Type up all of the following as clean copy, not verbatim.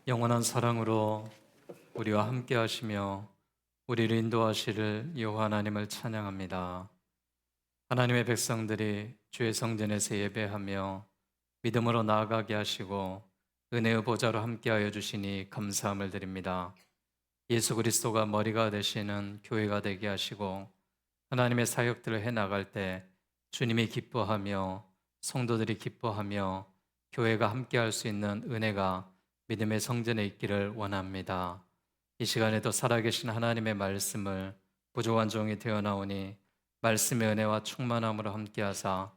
영원한 사랑으로 우리와 함께 하시며 우리를 인도하시를 여호와 하나님을 찬양합니다. 하나님의 백성들이 주의 성전에서 예배하며 믿음으로 나아가게 하시고 은혜의 보좌로 함께하여 주시니 감사함을 드립니다. 예수 그리스도가 머리가 되시는 교회가 되게 하시고 하나님의 사역들을 해나갈 때 주님이 기뻐하며 성도들이 기뻐하며 교회가 함께할 수 있는 은혜가 믿음의 성전에 있기를 원합니다. 이 시간에도 살아계신 하나님의 말씀을 부족한 종이 되어나오니 말씀의 은혜와 충만함으로 함께하사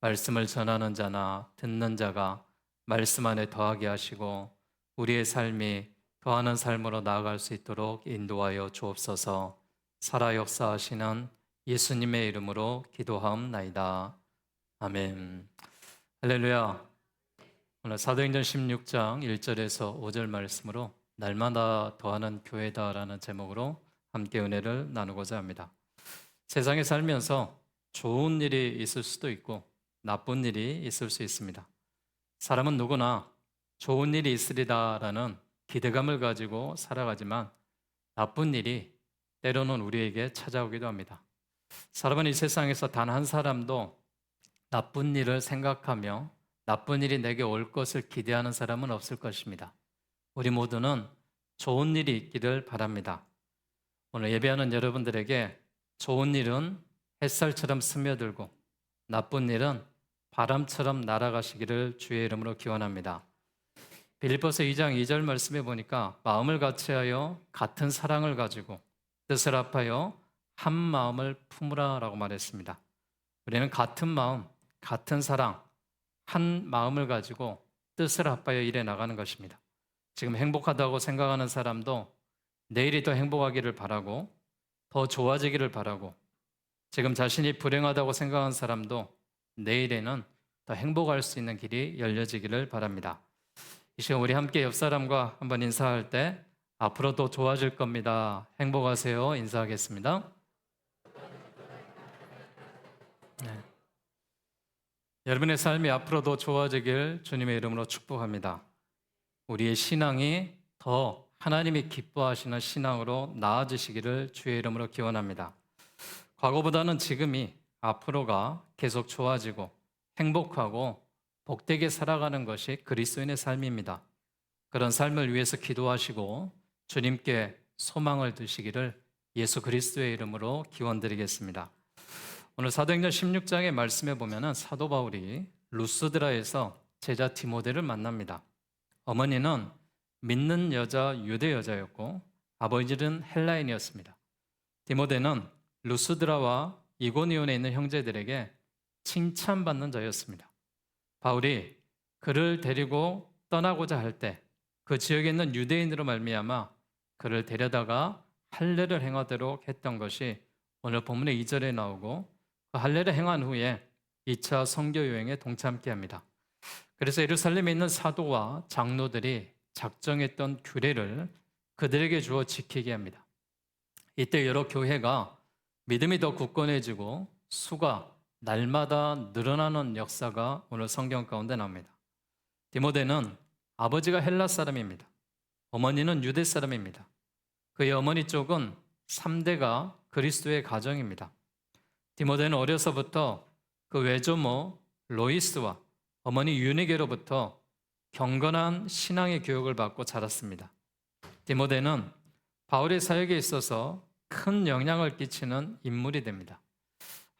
말씀을 전하는 자나 듣는 자가 말씀 안에 더하게 하시고 우리의 삶이 더하는 삶으로 나아갈 수 있도록 인도하여 주옵소서. 살아 역사하시는 예수님의 이름으로 기도하옵나이다. 아멘. 할렐루야. 오늘 사도행전 16장 1절에서 5절 말씀으로 날마다 더하는 교회다라는 제목으로 함께 은혜를 나누고자 합니다. 세상에 살면서 좋은 일이 있을 수도 있고 나쁜 일이 있을 수 있습니다. 사람은 누구나 좋은 일이 있으리다라는 기대감을 가지고 살아가지만 나쁜 일이 때로는 우리에게 찾아오기도 합니다. 사람은 이 세상에서 단 한 사람도 나쁜 일을 생각하며 나쁜 일이 내게 올 것을 기대하는 사람은 없을 것입니다. 우리 모두는 좋은 일이 있기를 바랍니다. 오늘 예배하는 여러분들에게 좋은 일은 햇살처럼 스며들고 나쁜 일은 바람처럼 날아가시기를 주의 이름으로 기원합니다. 빌립보서 2장 2절 말씀에 보니까 마음을 같이하여 같은 사랑을 가지고 뜻을 합하여 한 마음을 품으라라고 말했습니다. 우리는 같은 마음, 같은 사랑, 한 마음을 가지고 뜻을 합하여 일해 나가는 것입니다. 지금 행복하다고 생각하는 사람도 내일이 더 행복하기를 바라고 더 좋아지기를 바라고 지금 자신이 불행하다고 생각하는 사람도 내일에는 더 행복할 수 있는 길이 열려지기를 바랍니다. 이 시간 우리 함께 옆 사람과 한번 인사할 때 앞으로 더 좋아질 겁니다. 행복하세요. 인사하겠습니다. 네. 여러분의 삶이 앞으로도 좋아지길 주님의 이름으로 축복합니다. 우리의 신앙이 더 하나님이 기뻐하시는 신앙으로 나아지시기를 주의 이름으로 기원합니다. 과거보다는 지금이 앞으로가 계속 좋아지고 행복하고 복되게 살아가는 것이 그리스도인의 삶입니다. 그런 삶을 위해서 기도하시고 주님께 소망을 두시기를 예수 그리스도의 이름으로 기원드리겠습니다. 오늘 사도행전 16장의 말씀에 보면은 사도 바울이 루스드라에서 제자 디모데를 만납니다. 어머니는 믿는 여자 유대 여자였고 아버지는 헬라인이었습니다. 디모데는 루스드라와 이고니온에 있는 형제들에게 칭찬받는 자였습니다. 바울이 그를 데리고 떠나고자 할 때 그 지역에 있는 유대인으로 말미암아 그를 데려다가 할례를 행하도록 했던 것이 오늘 본문의 2절에 나오고 그 할례를 행한 후에 2차 선교 여행에 동참케 합니다. 그래서 예루살렘에 있는 사도와 장로들이 작정했던 규례를 그들에게 주어 지키게 합니다. 이때 여러 교회가 믿음이 더 굳건해지고 수가 날마다 늘어나는 역사가 오늘 성경 가운데 나옵니다. 디모데는 아버지가 헬라 사람입니다. 어머니는 유대 사람입니다. 그의 어머니 쪽은 3대가 그리스도의 가정입니다. 디모데는 어려서부터 그 외조모 로이스와 어머니 유니게로부터 경건한 신앙의 교육을 받고 자랐습니다. 디모데는 바울의 사역에 있어서 큰 영향을 끼치는 인물이 됩니다.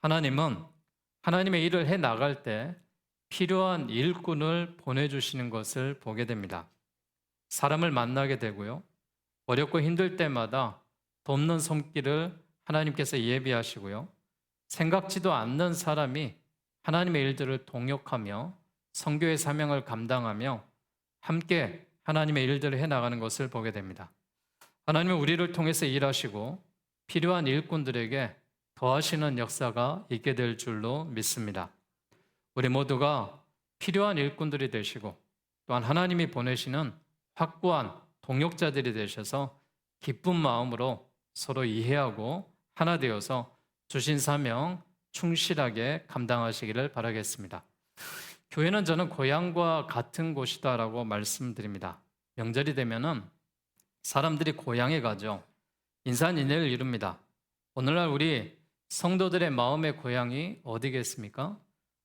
하나님은 하나님의 일을 해 나갈 때 필요한 일꾼을 보내주시는 것을 보게 됩니다. 사람을 만나게 되고요. 어렵고 힘들 때마다 돕는 손길을 하나님께서 예비하시고요. 생각지도 않는 사람이 하나님의 일들을 동역하며 선교의 사명을 감당하며 함께 하나님의 일들을 해나가는 것을 보게 됩니다. 하나님은 우리를 통해서 일하시고 필요한 일꾼들에게 더하시는 역사가 있게 될 줄로 믿습니다. 우리 모두가 필요한 일꾼들이 되시고 또한 하나님이 보내시는 확고한 동역자들이 되셔서 기쁜 마음으로 서로 이해하고 하나 되어서 주신 사명 충실하게 감당하시기를 바라겠습니다. 교회는 저는 고향과 같은 곳이다라고 말씀드립니다. 명절이 되면은 사람들이 고향에 가죠. 인산인해를 이룹니다. 오늘날 우리 성도들의 마음의 고향이 어디겠습니까?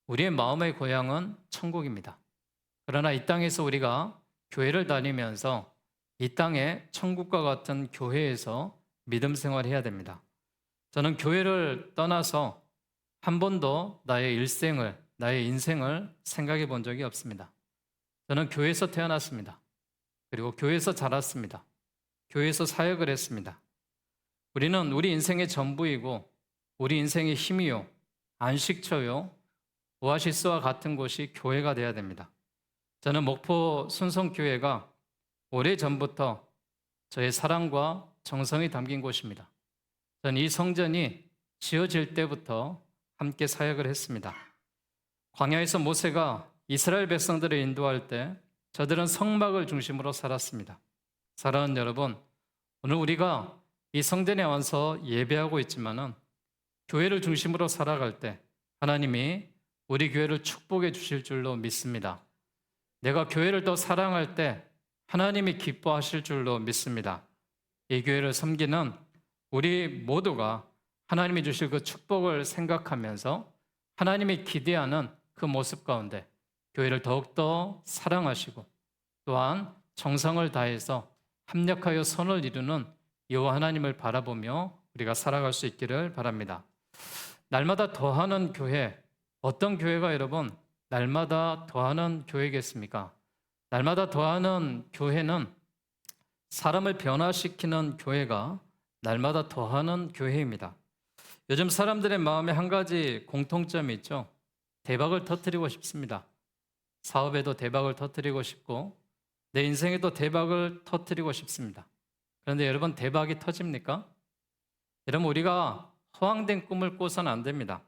우리의 마음의 고향은 천국입니다. 그러나 이 땅에서 우리가 교회를 다니면서 이 땅에 천국과 같은 교회에서 믿음 생활해야 됩니다. 저는 교회를 떠나서 한 번도 나의 일생을, 나의 인생을 생각해 본 적이 없습니다. 저는 교회에서 태어났습니다. 그리고 교회에서 자랐습니다. 교회에서 사역을 했습니다. 우리는 우리 인생의 전부이고 우리 인생의 힘이요, 안식처요, 오아시스와 같은 곳이 교회가 되어야 됩니다. 저는 목포 순성교회가 오래전부터 저의 사랑과 정성이 담긴 곳입니다. 저는 이 성전이 지어질 때부터 함께 사역을 했습니다. 광야에서 모세가 이스라엘 백성들을 인도할 때 저들은 성막을 중심으로 살았습니다. 사랑하는 여러분, 오늘 우리가 이 성전에 와서 예배하고 있지만은 교회를 중심으로 살아갈 때 하나님이 우리 교회를 축복해 주실 줄로 믿습니다. 내가 교회를 더 사랑할 때 하나님이 기뻐하실 줄로 믿습니다. 이 교회를 섬기는 우리 모두가 하나님이 주실 그 축복을 생각하면서 하나님이 기대하는 그 모습 가운데 교회를 더욱더 사랑하시고 또한 정성을 다해서 합력하여 선을 이루는 여호와 하나님을 바라보며 우리가 살아갈 수 있기를 바랍니다. 날마다 더하는 교회, 어떤 교회가 여러분 날마다 더하는 교회겠습니까? 날마다 더하는 교회는 사람을 변화시키는 교회가 날마다 더하는 교회입니다. 요즘 사람들의 마음에 한 가지 공통점이 있죠. 대박을 터뜨리고 싶습니다. 사업에도 대박을 터뜨리고 싶고 내 인생에도 대박을 터뜨리고 싶습니다. 그런데 여러분, 대박이 터집니까? 여러분, 우리가 허황된 꿈을 꿔서는 안 됩니다.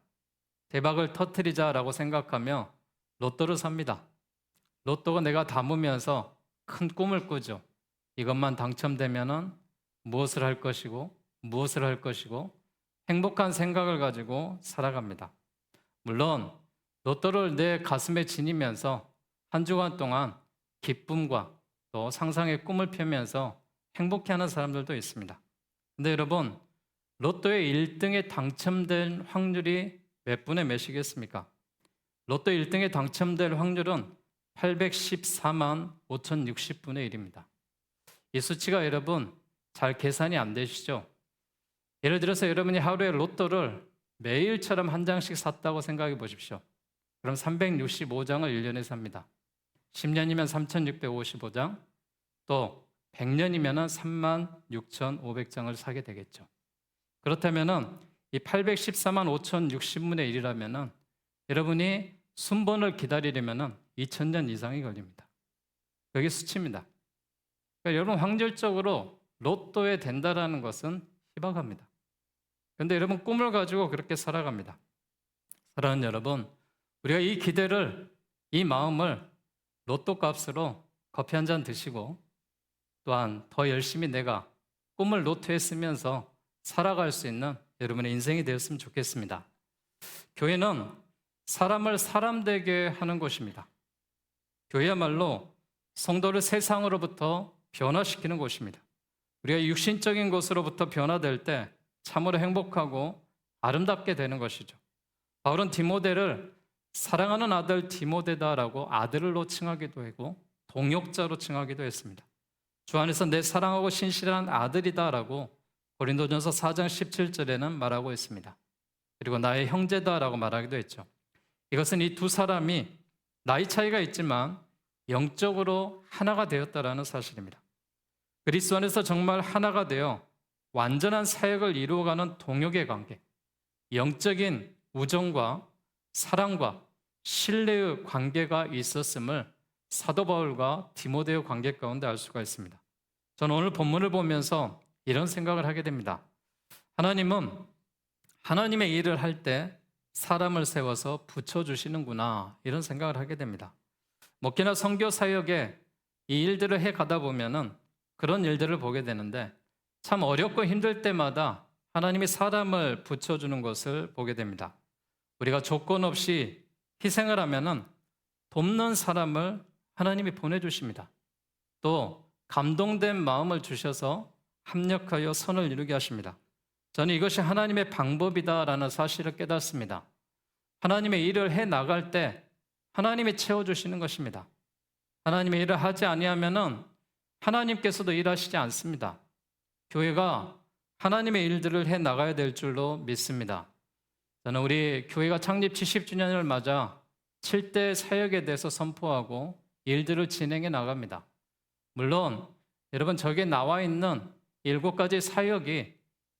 대박을 터뜨리자라고 생각하며 로또를 삽니다. 로또가 내가 담으면서 큰 꿈을 꾸죠. 이것만 당첨되면은 무엇을 할 것이고 무엇을 할 것이고 행복한 생각을 가지고 살아갑니다. 물론 로또를 내 가슴에 지니면서 한 주간 동안 기쁨과 또 상상의 꿈을 펴면서 행복해하는 사람들도 있습니다. 근데 여러분, 로또의 1등에 당첨될 확률이 몇 분의 몇이겠습니까? 로또 1등에 당첨될 확률은 814만 5060분의 1입니다. 이 수치가 여러분 잘 계산이 안 되시죠? 예를 들어서 여러분이 하루에 로또를 매일처럼 한 장씩 샀다고 생각해 보십시오. 그럼 365장을 1년에 삽니다. 10년이면 3655장, 또 100년이면 36,500장을 사게 되겠죠. 그렇다면 이 814만 5060분의 1이라면 여러분이 순번을 기다리려면 2000년 이상이 걸립니다. 그게 수치입니다. 그러니까 여러분, 확률적으로 로또에 된다라는 것은 희박합니다. 그런데 여러분, 꿈을 가지고 그렇게 살아갑니다. 사랑하는 여러분, 우리가 이 기대를, 이 마음을 로또 값으로 커피 한 잔 드시고 또한 더 열심히 내가 꿈을 로또에 쓰면서 살아갈 수 있는 여러분의 인생이 되었으면 좋겠습니다. 교회는 사람을 사람되게 하는 곳입니다. 교회야말로 성도를 세상으로부터 변화시키는 곳입니다. 우리가 육신적인 것으로부터 변화될 때 참으로 행복하고 아름답게 되는 것이죠. 바울은 디모데를 사랑하는 아들 디모데다라고 아들로 칭하기도 하고 동역자로 칭하기도 했습니다. 주 안에서 내 사랑하고 신실한 아들이다라고 고린도전서 4장 17절에는 말하고 있습니다. 그리고 나의 형제다라고 말하기도 했죠. 이것은 이 두 사람이 나이 차이가 있지만 영적으로 하나가 되었다라는 사실입니다. 그리스도 안에서 정말 하나가 되어 완전한 사역을 이루어가는 동역의 관계, 영적인 우정과 사랑과 신뢰의 관계가 있었음을 사도 바울과 디모데의 관계 가운데 알 수가 있습니다. 저는 오늘 본문을 보면서 이런 생각을 하게 됩니다. 하나님은 하나님의 일을 할 때 사람을 세워서 붙여주시는구나, 이런 생각을 하게 됩니다. 목회나 선교 사역에 이 일들을 해 가다 보면은 그런 일들을 보게 되는데 참 어렵고 힘들 때마다 하나님이 사람을 붙여주는 것을 보게 됩니다. 우리가 조건 없이 희생을 하면은 돕는 사람을 하나님이 보내주십니다. 또 감동된 마음을 주셔서 합력하여 선을 이루게 하십니다. 저는 이것이 하나님의 방법이다라는 사실을 깨닫습니다. 하나님의 일을 해 나갈 때 하나님이 채워주시는 것입니다. 하나님의 일을 하지 아니하면은 하나님께서도 일하시지 않습니다. 교회가 하나님의 일들을 해 나가야 될 줄로 믿습니다. 저는 우리 교회가 창립 70주년을 맞아 7대 사역에 대해서 선포하고 일들을 진행해 나갑니다. 물론 여러분 저기에 나와 있는 7가지 사역이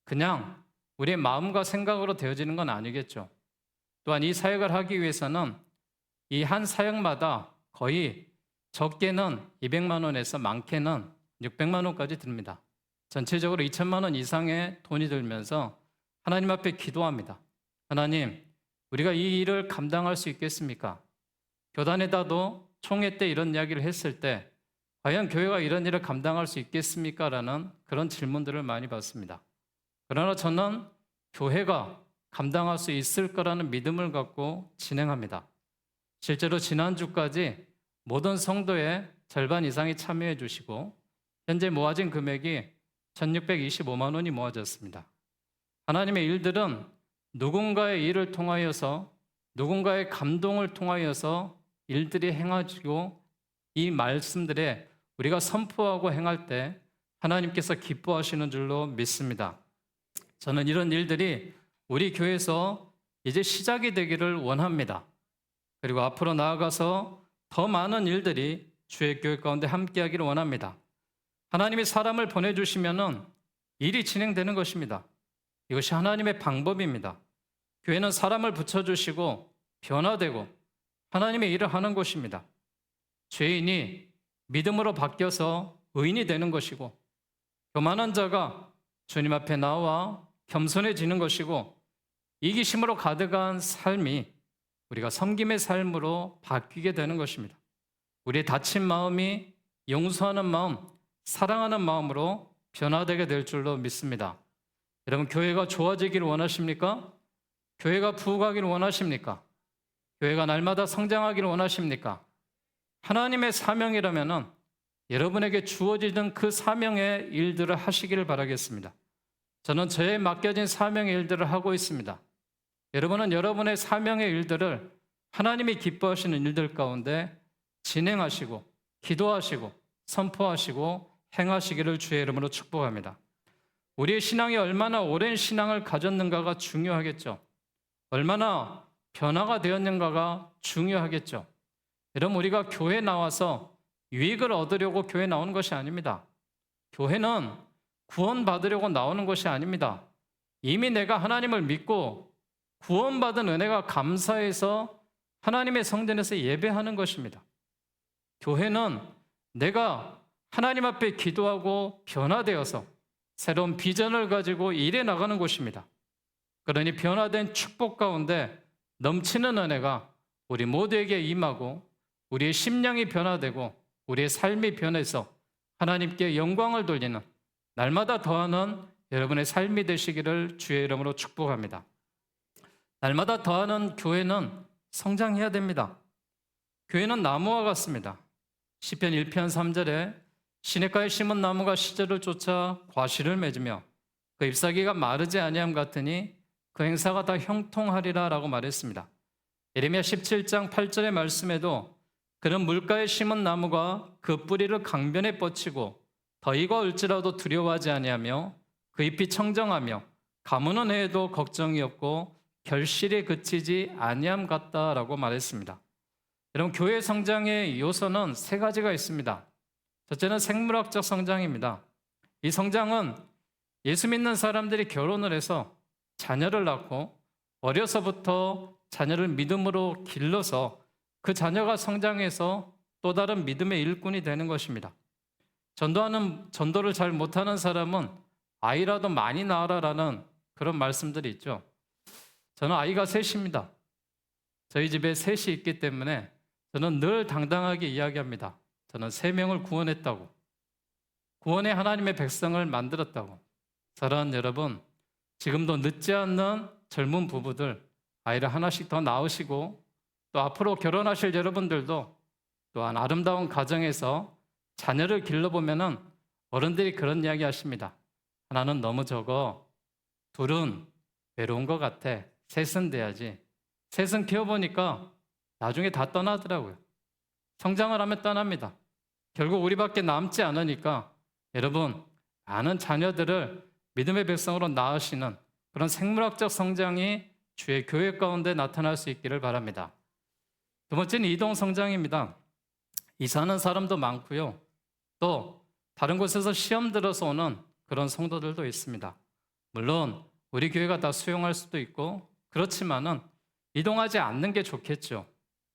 그냥 우리의 마음과 생각으로 되어지는 건 아니겠죠. 또한 이 사역을 하기 위해서는 이 한 사역마다 거의 적게는 200만 원에서 많게는 600만 원까지 듭니다. 전체적으로 2천만 원 이상의 돈이 들면서 하나님 앞에 기도합니다. 하나님, 우리가 이 일을 감당할 수 있겠습니까? 교단에다도 총회 때 이런 이야기를 했을 때 과연 교회가 이런 일을 감당할 수 있겠습니까? 라는 그런 질문들을 많이 받습니다. 그러나 저는 교회가 감당할 수 있을 거라는 믿음을 갖고 진행합니다. 실제로 지난주까지 모든 성도의 절반 이상이 참여해 주시고 현재 모아진 금액이 1625만 원이 모아졌습니다. 하나님의 일들은 누군가의 일을 통하여서 누군가의 감동을 통하여서 일들이 행하시고 이 말씀들에 우리가 선포하고 행할 때 하나님께서 기뻐하시는 줄로 믿습니다. 저는 이런 일들이 우리 교회에서 이제 시작이 되기를 원합니다. 그리고 앞으로 나아가서 더 많은 일들이 주의 교회 가운데 함께하기를 원합니다. 하나님이 사람을 보내주시면은 일이 진행되는 것입니다. 이것이 하나님의 방법입니다. 교회는 사람을 붙여주시고 변화되고 하나님의 일을 하는 곳입니다. 죄인이 믿음으로 바뀌어서 의인이 되는 것이고 교만한 자가 주님 앞에 나와 겸손해지는 것이고 이기심으로 가득한 삶이 우리가 섬김의 삶으로 바뀌게 되는 것입니다. 우리의 다친 마음이 용서하는 마음, 사랑하는 마음으로 변화되게 될 줄로 믿습니다. 여러분, 교회가 좋아지기를 원하십니까? 교회가 부흥하기를 원하십니까? 교회가 날마다 성장하기를 원하십니까? 하나님의 사명이라면은 여러분에게 주어지던 그 사명의 일들을 하시기를 바라겠습니다. 저는 저에 맡겨진 사명의 일들을 하고 있습니다. 여러분은 여러분의 사명의 일들을 하나님이 기뻐하시는 일들 가운데 진행하시고 기도하시고 선포하시고 행하시기를 주의 이름으로 축복합니다. 우리의 신앙이 얼마나 오랜 신앙을 가졌는가가 중요하겠죠. 얼마나 변화가 되었는가가 중요하겠죠. 여러분, 우리가 교회 나와서 유익을 얻으려고 교회 나오는 것이 아닙니다. 교회는 구원받으려고 나오는 것이 아닙니다. 이미 내가 하나님을 믿고 구원받은 은혜가 감사해서 하나님의 성전에서 예배하는 것입니다. 교회는 내가 하나님 앞에 기도하고 변화되어서 새로운 비전을 가지고 일해 나가는 곳입니다. 그러니 변화된 축복 가운데 넘치는 은혜가 우리 모두에게 임하고 우리의 심령이 변화되고 우리의 삶이 변해서 하나님께 영광을 돌리는 날마다 더하는 여러분의 삶이 되시기를 주의 이름으로 축복합니다. 날마다 더하는 교회는 성장해야 됩니다. 교회는 나무와 같습니다. 시편 1편 3절에 시냇가에 심은 나무가 시절을 쫓아 과실을 맺으며 그 잎사귀가 마르지 아니함 같으니 그 행사가 다 형통하리라 라고 말했습니다. 예레미야 17장 8절의 말씀에도 그는 물가에 심은 나무가 그 뿌리를 강변에 뻗치고 더위가 올지라도 두려워하지 아니하며 그 잎이 청정하며 가무는 해에도 걱정이 없고 결실에 그치지 아니함 같다라고 말했습니다. 여러분, 교회 성장의 요소는 3가지가 있습니다. 첫째는 생물학적 성장입니다. 이 성장은 예수 믿는 사람들이 결혼을 해서 자녀를 낳고 어려서부터 자녀를 믿음으로 길러서 그 자녀가 성장해서 또 다른 믿음의 일꾼이 되는 것입니다. 전도를 잘 못하는 사람은 아이라도 많이 낳아라라는 그런 말씀들이 있죠. 저는 아이가 셋입니다. 저희 집에 셋이 있기 때문에 저는 늘 당당하게 이야기합니다. 저는 3명을 구원했다고, 구원의 하나님의 백성을 만들었다고. 사랑하는 여러분, 지금도 늦지 않는 젊은 부부들 아이를 하나씩 더 낳으시고 또 앞으로 결혼하실 여러분들도 또한 아름다운 가정에서 자녀를 길러보면은 어른들이 그런 이야기 하십니다. 하나는 너무 적어, 둘은 외로운 것 같아, 셋은 돼야지. 셋은 키워보니까 나중에 다 떠나더라고요. 성장을 하면 떠납니다. 결국 우리밖에 남지 않으니까 여러분, 많은 자녀들을 믿음의 백성으로 낳으시는 그런 생물학적 성장이 주의 교회 가운데 나타날 수 있기를 바랍니다. 두 번째는 이동 성장입니다. 이사하는 사람도 많고요. 또 다른 곳에서 시험 들어서 오는 그런 성도들도 있습니다. 물론 우리 교회가 다 수용할 수도 있고 그렇지만은 이동하지 않는 게 좋겠죠.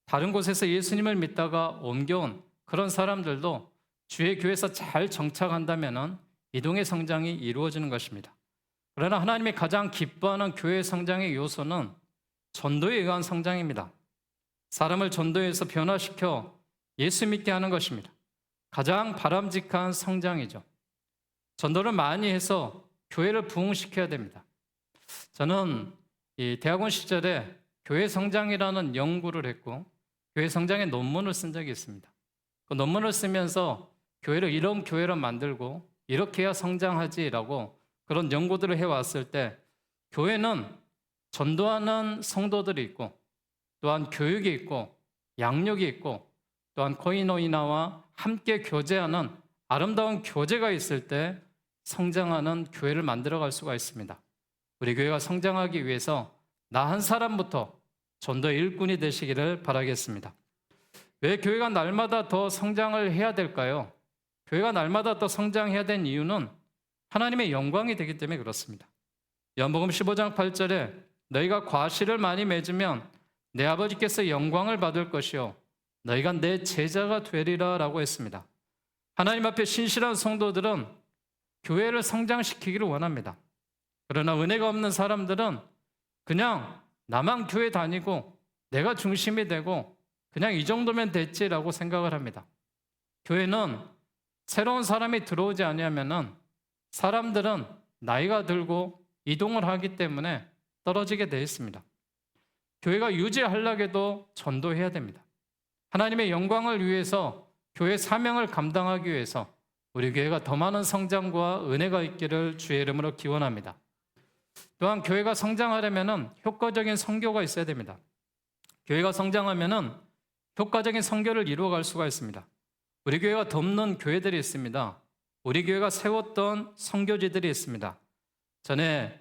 다른 곳에서 예수님을 믿다가 옮겨온 그런 사람들도 주의 교회에서 잘 정착한다면은 이동의 성장이 이루어지는 것입니다. 그러나 하나님이 가장 기뻐하는 교회 성장의 요소는 전도에 의한 성장입니다. 사람을 전도해서 변화시켜 예수 믿게 하는 것입니다. 가장 바람직한 성장이죠. 전도를 많이 해서 교회를 부흥시켜야 됩니다. 저는 이 대학원 시절에 교회 성장이라는 연구를 했고 교회 성장의 논문을 쓴 적이 있습니다. 그 논문을 쓰면서 교회를 이런 교회로 만들고 이렇게 해야 성장하지라고 그런 연구들을 해왔을 때 교회는 전도하는 성도들이 있고 또한 교육이 있고 양육이 있고 또한 코이노이나와 함께 교제하는 아름다운 교제가 있을 때 성장하는 교회를 만들어갈 수가 있습니다. 우리 교회가 성장하기 위해서 나 한 사람부터 전도의 일꾼이 되시기를 바라겠습니다. 왜 교회가 날마다 더 성장을 해야 될까요? 교회가 날마다 더 성장해야 된 이유는 하나님의 영광이 되기 때문에 그렇습니다. 요한복음 15장 8절에 너희가 과실을 많이 맺으면 내 아버지께서 영광을 받을 것이요 너희가 내 제자가 되리라 라고 했습니다. 하나님 앞에 신실한 성도들은 교회를 성장시키기를 원합니다. 그러나 은혜가 없는 사람들은 그냥 나만 교회 다니고 내가 중심이 되고 그냥 이 정도면 됐지라고 생각을 합니다. 교회는 새로운 사람이 들어오지 않으면은 사람들은 나이가 들고 이동을 하기 때문에 떨어지게 되어 있습니다. 교회가 유지하려고 해도 전도해야 됩니다. 하나님의 영광을 위해서 교회 사명을 감당하기 위해서 우리 교회가 더 많은 성장과 은혜가 있기를 주의 이름으로 기원합니다. 또한 교회가 성장하려면 효과적인 선교가 있어야 됩니다. 교회가 성장하면 효과적인 선교를 이루어갈 수가 있습니다. 우리 교회가 돕는 교회들이 있습니다. 우리 교회가 세웠던 선교지들이 있습니다. 전에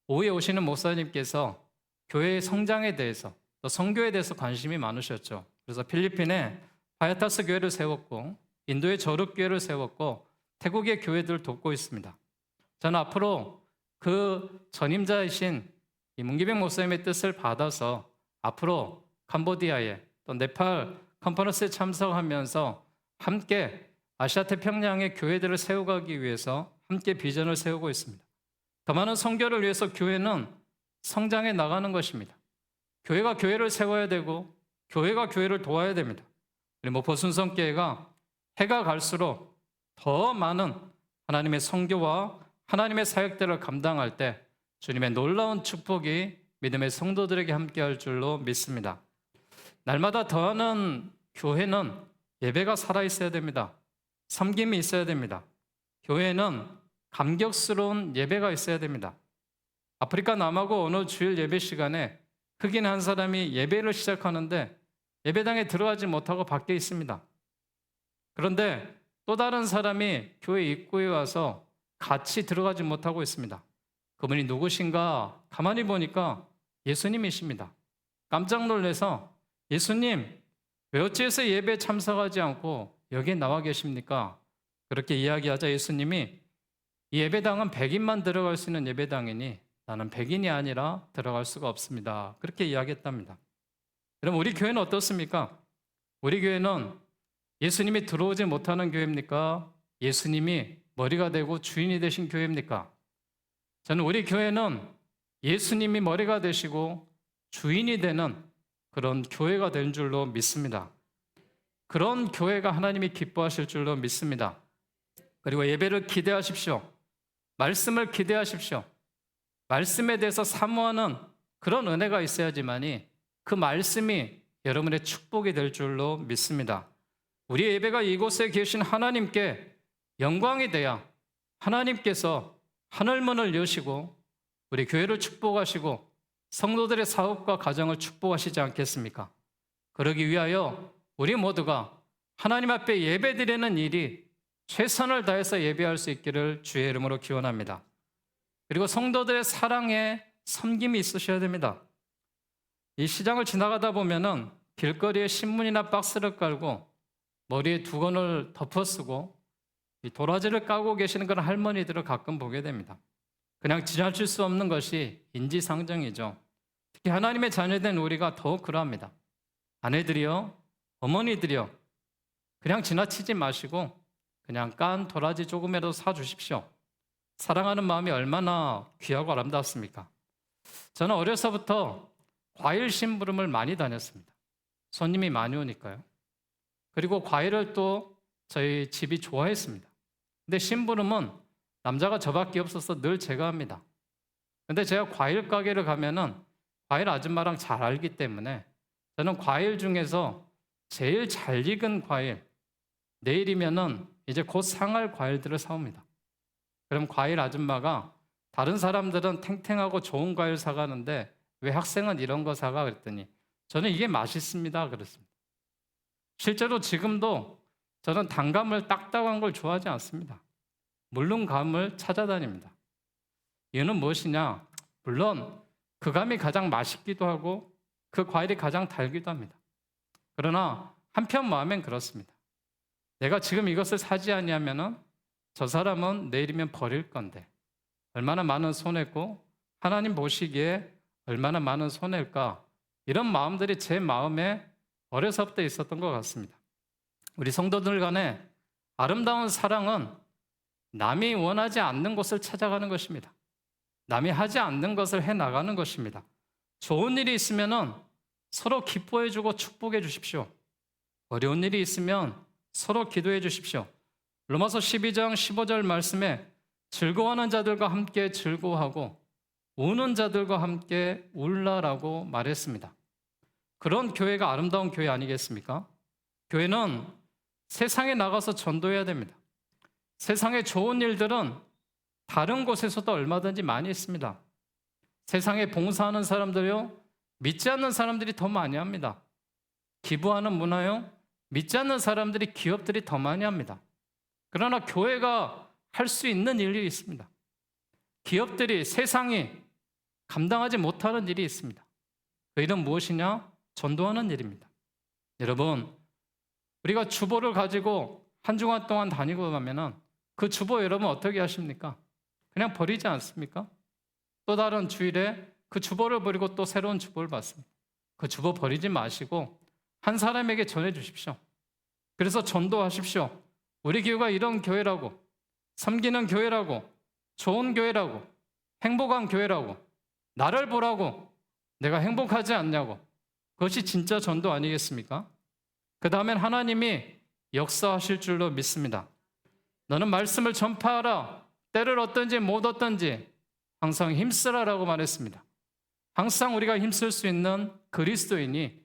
오후에 오시는 목사님께서 교회의 성장에 대해서 또 선교에 대해서 관심이 많으셨죠. 그래서 필리핀에 파야타스 교회를 세웠고 인도의 저룹교회를 세웠고 태국의 교회들을 돕고 있습니다. 저는 앞으로 그 전임자이신 이 문기백 목사님의 뜻을 받아서 앞으로 캄보디아에 또 네팔 컨퍼런스에 참석하면서 함께 아시아 태평양의 교회들을 세워가기 위해서 함께 비전을 세우고 있습니다. 더 많은 선교를 위해서 교회는 성장해 나가는 것입니다. 교회가 교회를 세워야 되고 교회가 교회를 도와야 됩니다. 우리 목포 순성교회가 해가 갈수록 더 많은 하나님의 선교와 하나님의 사역들을 감당할 때 주님의 놀라운 축복이 믿음의 성도들에게 함께할 줄로 믿습니다. 날마다 더하는 교회는 예배가 살아있어야 됩니다. 섬김이 있어야 됩니다. 교회는 감격스러운 예배가 있어야 됩니다. 아프리카 남하고 어느 주일 예배 시간에 흑인 한 사람이 예배를 시작하는데 예배당에 들어가지 못하고 밖에 있습니다. 그런데 또 다른 사람이 교회 입구에 와서 같이 들어가지 못하고 있습니다. 그분이 누구신가 가만히 보니까 예수님이십니다. 깜짝 놀라서 예수님, 왜 어째서 예배에 참석하지 않고 여기에 나와 계십니까? 그렇게 이야기하자 예수님이 이 예배당은 백인만 들어갈 수 있는 예배당이니 나는 백인이 아니라 들어갈 수가 없습니다. 그렇게 이야기했답니다. 그럼 우리 교회는 어떻습니까? 우리 교회는 예수님이 들어오지 못하는 교회입니까? 예수님이 머리가 되고 주인이 되신 교회입니까? 저는 우리 교회는 예수님이 머리가 되시고 주인이 되는 그런 교회가 된 줄로 믿습니다. 그런 교회가 하나님이 기뻐하실 줄로 믿습니다. 그리고 예배를 기대하십시오. 말씀을 기대하십시오. 말씀에 대해서 사모하는 그런 은혜가 있어야지만이 그 말씀이 여러분의 축복이 될 줄로 믿습니다. 우리 예배가 이곳에 계신 하나님께 영광이 돼야 하나님께서 하늘문을 여시고 우리 교회를 축복하시고 성도들의 사업과 가정을 축복하시지 않겠습니까? 그러기 위하여 우리 모두가 하나님 앞에 예배드리는 일이 최선을 다해서 예배할 수 있기를 주의 이름으로 기원합니다. 그리고 성도들의 사랑에 섬김이 있으셔야 됩니다. 이 시장을 지나가다 보면은 길거리에 신문이나 박스를 깔고 머리에 두건을 덮어쓰고 이 도라지를 까고 계시는 그런 할머니들을 가끔 보게 됩니다. 그냥 지나칠 수 없는 것이 인지상정이죠. 특히 하나님의 자녀된 우리가 더욱 그러합니다. 아내들이요, 어머니들이요, 그냥 지나치지 마시고 그냥 깐 도라지 조금이라도 사주십시오. 사랑하는 마음이 얼마나 귀하고 아름답습니까? 저는 어려서부터 과일 심부름을 많이 다녔습니다. 손님이 많이 오니까요. 그리고 과일을 또 저희 집이 좋아했습니다. 근데 심부름은 남자가 저밖에 없어서 늘 제가 합니다. 근데 제가 과일 가게를 가면은 과일 아줌마랑 잘 알기 때문에 저는 과일 중에서 제일 잘 익은 과일, 내일이면은 이제 곧 상할 과일들을 사옵니다. 그럼 과일 아줌마가 다른 사람들은 탱탱하고 좋은 과일 사가는데 왜 학생은 이런 거 사가? 그랬더니 저는 이게 맛있습니다. 그랬습니다. 실제로 지금도 저는 단감을 딱딱한 걸 좋아하지 않습니다. 물른 감을 찾아다닙니다. 이유는 무엇이냐? 물론 그 감이 가장 맛있기도 하고 그 과일이 가장 달기도 합니다. 그러나 한편 마음엔 그렇습니다. 내가 지금 이것을 사지 아니하면은 저 사람은 내일이면 버릴 건데 얼마나 많은 손해고 하나님 보시기에 얼마나 많은 손해일까? 이런 마음들이 제 마음에 어려서부터 있었던 것 같습니다. 우리 성도들 간에 아름다운 사랑은 남이 원하지 않는 것을 찾아가는 것입니다. 남이 하지 않는 것을 해나가는 것입니다. 좋은 일이 있으면 서로 기뻐해주고 축복해 주십시오. 어려운 일이 있으면 서로 기도해 주십시오. 로마서 12장 15절 말씀에 즐거워하는 자들과 함께 즐거워하고 우는 자들과 함께 울라라고 말했습니다. 그런 교회가 아름다운 교회 아니겠습니까? 교회는 세상에 나가서 전도해야 됩니다. 세상에 좋은 일들은 다른 곳에서도 얼마든지 많이 있습니다. 세상에 봉사하는 사람들요, 믿지 않는 사람들이 더 많이 합니다. 기부하는 문화요, 믿지 않는 사람들이, 기업들이 더 많이 합니다. 그러나 교회가 할 수 있는 일이 있습니다. 기업들이, 세상이 감당하지 못하는 일이 있습니다. 그 일은 무엇이냐? 전도하는 일입니다. 여러분, 우리가 주보를 가지고 한 주간 동안 다니고 가면은 그 주보 여러분 어떻게 하십니까? 그냥 버리지 않습니까? 또 다른 주일에 그 주보를 버리고 또 새로운 주보를 받습니다. 그 주보 버리지 마시고 한 사람에게 전해 주십시오. 그래서 전도하십시오. 우리 교회가 이런 교회라고, 섬기는 교회라고, 좋은 교회라고, 행복한 교회라고, 나를 보라고, 내가 행복하지 않냐고. 그것이 진짜 전도 아니겠습니까? 그 다음엔 하나님이 역사하실 줄로 믿습니다. 너는 말씀을 전파하라. 때를 얻든지 못 얻든지 항상 힘쓰라라고 말했습니다. 항상 우리가 힘쓸 수 있는 그리스도인이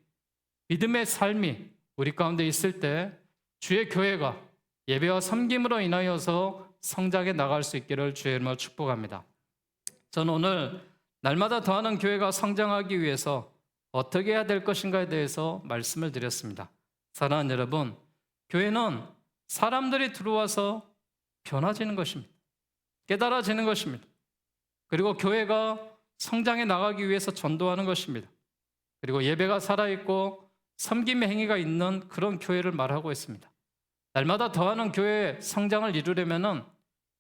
믿음의 삶이 우리 가운데 있을 때 주의 교회가 예배와 섬김으로 인하여서 성장해 나갈 수 있기를 주의 이름으로 축복합니다. 저는 오늘 날마다 더하는 교회가 성장하기 위해서 어떻게 해야 될 것인가에 대해서 말씀을 드렸습니다. 사랑하는 여러분, 교회는 사람들이 들어와서 변화지는 것입니다. 깨달아지는 것입니다. 그리고 교회가 성장해 나가기 위해서 전도하는 것입니다. 그리고 예배가 살아있고 섬김의 행위가 있는 그런 교회를 말하고 있습니다. 날마다 더하는 교회의 성장을 이루려면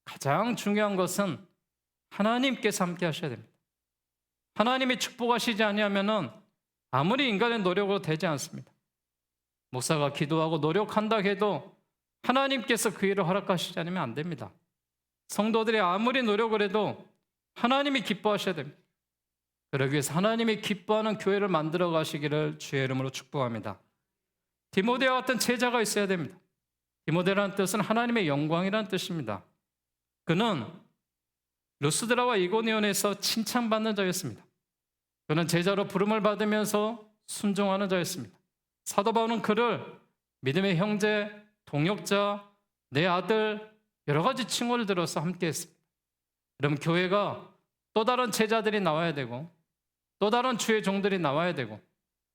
가장 중요한 것은 하나님께서 함께 하셔야 됩니다. 하나님이 축복하시지 아니하면 아무리 인간의 노력으로 되지 않습니다. 목사가 기도하고 노력한다 해도 하나님께서 그 일을 허락하시지 않으면 안 됩니다. 성도들이 아무리 노력을 해도 하나님이 기뻐하셔야 됩니다. 그러기 위해서 하나님이 기뻐하는 교회를 만들어 가시기를 주의 이름으로 축복합니다. 디모데와 같은 제자가 있어야 됩니다. 디모데라는 뜻은 하나님의 영광이라는 뜻입니다. 그는 루스드라와 이고니온에서 칭찬받는 자였습니다. 그는 제자로 부름을 받으면서 순종하는 자였습니다. 사도 바울은 그를 믿음의 형제, 동역자, 내 아들 여러 가지 칭호를 들어서 함께 했습니다. 여러분, 교회가 또 다른 제자들이 나와야 되고 또 다른 주의 종들이 나와야 되고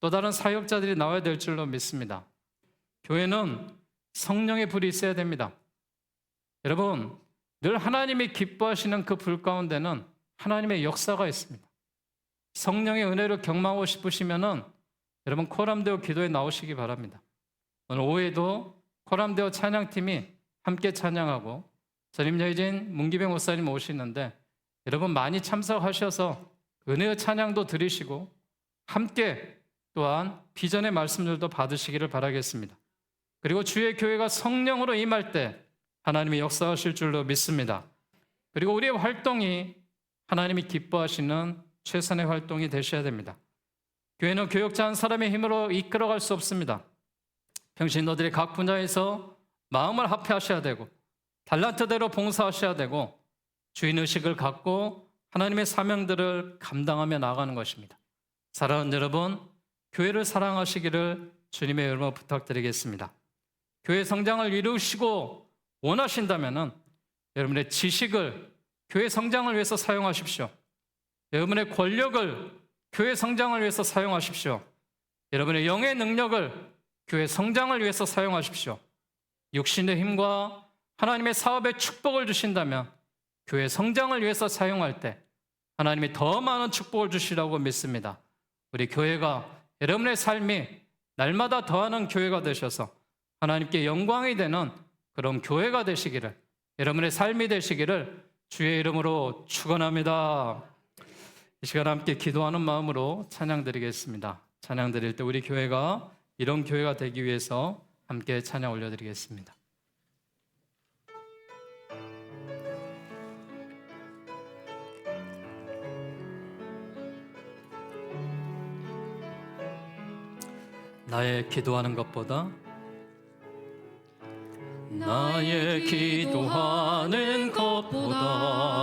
또 다른 사역자들이 나와야 될 줄로 믿습니다. 교회는 성령의 불이 있어야 됩니다. 여러분, 늘 하나님이 기뻐하시는 그 불 가운데는 하나님의 역사가 있습니다. 성령의 은혜를 경험하고 싶으시면은 여러분 코람데오 기도에 나오시기 바랍니다. 오늘 오후에도 코람데오 찬양팀이 함께 찬양하고 전임 여의진 문기배 목사님 오시는데 여러분 많이 참석하셔서 은혜의 찬양도 들으시고 함께 또한 비전의 말씀들도 받으시기를 바라겠습니다. 그리고 주의 교회가 성령으로 임할 때 하나님이 역사하실 줄로 믿습니다. 그리고 우리의 활동이 하나님이 기뻐하시는 최선의 활동이 되셔야 됩니다. 교회는 교역자 한 사람의 힘으로 이끌어갈 수 없습니다. 평신도들이 각 분야에서 마음을 합해하셔야 되고 달란트대로 봉사하셔야 되고 주인의식을 갖고 하나님의 사명들을 감당하며 나아가는 것입니다. 사랑하는 여러분, 교회를 사랑하시기를 주님의 이름으로 부탁드리겠습니다. 교회 성장을 이루시고 원하신다면 여러분의 지식을 교회 성장을 위해서 사용하십시오. 여러분의 권력을 교회 성장을 위해서 사용하십시오. 여러분의 영의 능력을 교회 성장을 위해서 사용하십시오. 육신의 힘과 하나님의 사업에 축복을 주신다면 교회 성장을 위해서 사용할 때 하나님이 더 많은 축복을 주시라고 믿습니다. 우리 교회가 여러분의 삶이 날마다 더하는 교회가 되셔서 하나님께 영광이 되는 그런 교회가 되시기를, 여러분의 삶이 되시기를 주의 이름으로 축원합니다. 이 시간 함께 기도하는 마음으로 찬양 드리겠습니다. 찬양 드릴 때 우리 교회가 이런 교회가 되기 위해서 함께 찬양 올려드리겠습니다. 나의 기도하는 것보다 나의 기도하는 것보다